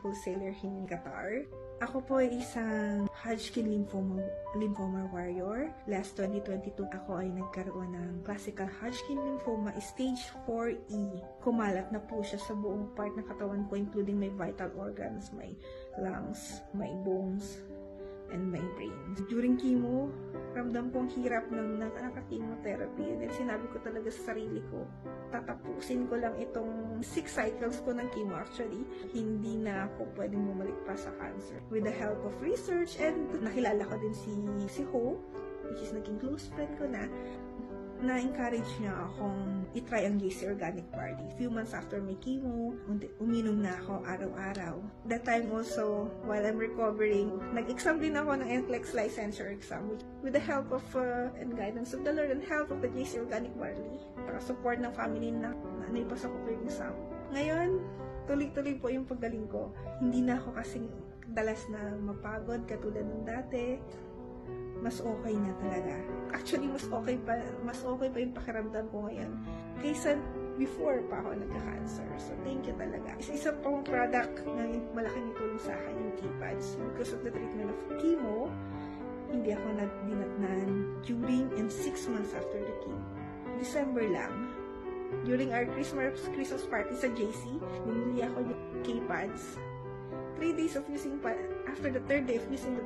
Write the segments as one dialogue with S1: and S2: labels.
S1: wholesaler in Qatar. Ako po ay isang Hodgkin lymphoma warrior. Last 2022, ako ay nagkaroon ng classical Hodgkin lymphoma stage 4E. Kumalat na po siya sa buong part ng katawan ko, including my vital organs, my lungs, my bones, and my brain. During chemo, ramdam ko ang hirap ng nakaka-chemotherapy. And then sinabi ko talaga sa sarili ko, tatapusin ko lang itong 6 cycles ko ng chemo actually. Hindi na ako pwedeng bumalik pa sa cancer. With the help of research, and nakilala ko din si Ho, which is naging close friend ko na-encourage niya akong itry ang JC Organic Barley. Few months after my chemo, uminom na ako araw-araw. That time also, while I'm recovering, nag-exam din ako ng NCLEX licensure exam with the help of and guidance of the Lord and help of the JC Organic Barley. Para support ng family na naipasa ko yung exam. Ngayon, tuloy-tuloy po yung paggaling ko. Hindi na ako kasing dalas na mapagod katulad ng dati. Mas okay na talaga. Actually, mas okay pa yung pakiramdam ko ngayon kaysa before pa ako nagka-cancer. So, thank you talaga. Isa pong product na malaking itulong sa akin yung K-Pads. Because of the treatment of chemo, hindi ako dinatnan during and 6 months after the chemo. December lang, during our Christmas party sa JC, bumili ako yung K-Pads. 3 days of using, after the 3rd day of using the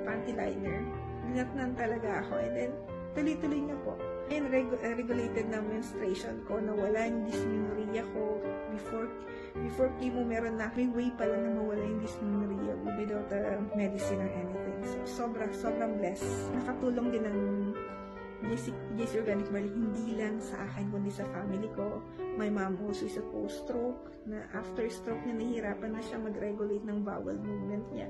S1: panty liner, dinatnan talaga ako, and then tuloy-tuloy na po. And regulated na menstruation ko, nawala yung dysmenorrhea ko. Before chemo, meron na may way pala na mawala yung dysmenorrhea without medicine or anything. So, sobrang blessed. Nakatulong din ng JC Organic Barley, hindi lang sa akin, kundi sa family ko. My mom also is a post-stroke, na after stroke niya, nahihirapan na siya mag-regulate ng bowel movement niya.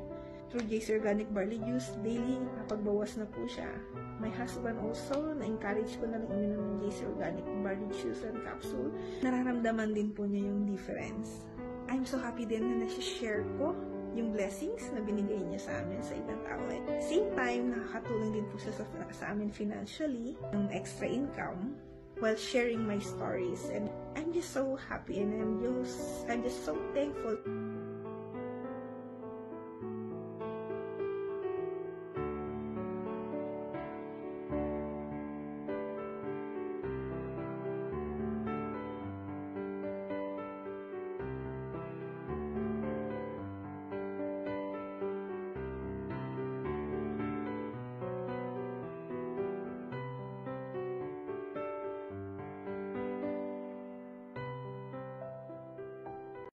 S1: Through JC Organic Barley juice, daily, pagbawas na po siya. My husband also, na-encourage ko na inom ng JC Organic Barley juice and capsule. Nararamdaman din po niya yung difference. I'm so happy din na nasi-share ko yung blessings na binigay niya sa amin sa ibang tao. Same time, nakakatulong din po siya sa amin financially, ng extra income, while sharing my stories. And I'm just so happy, and I'm just so thankful.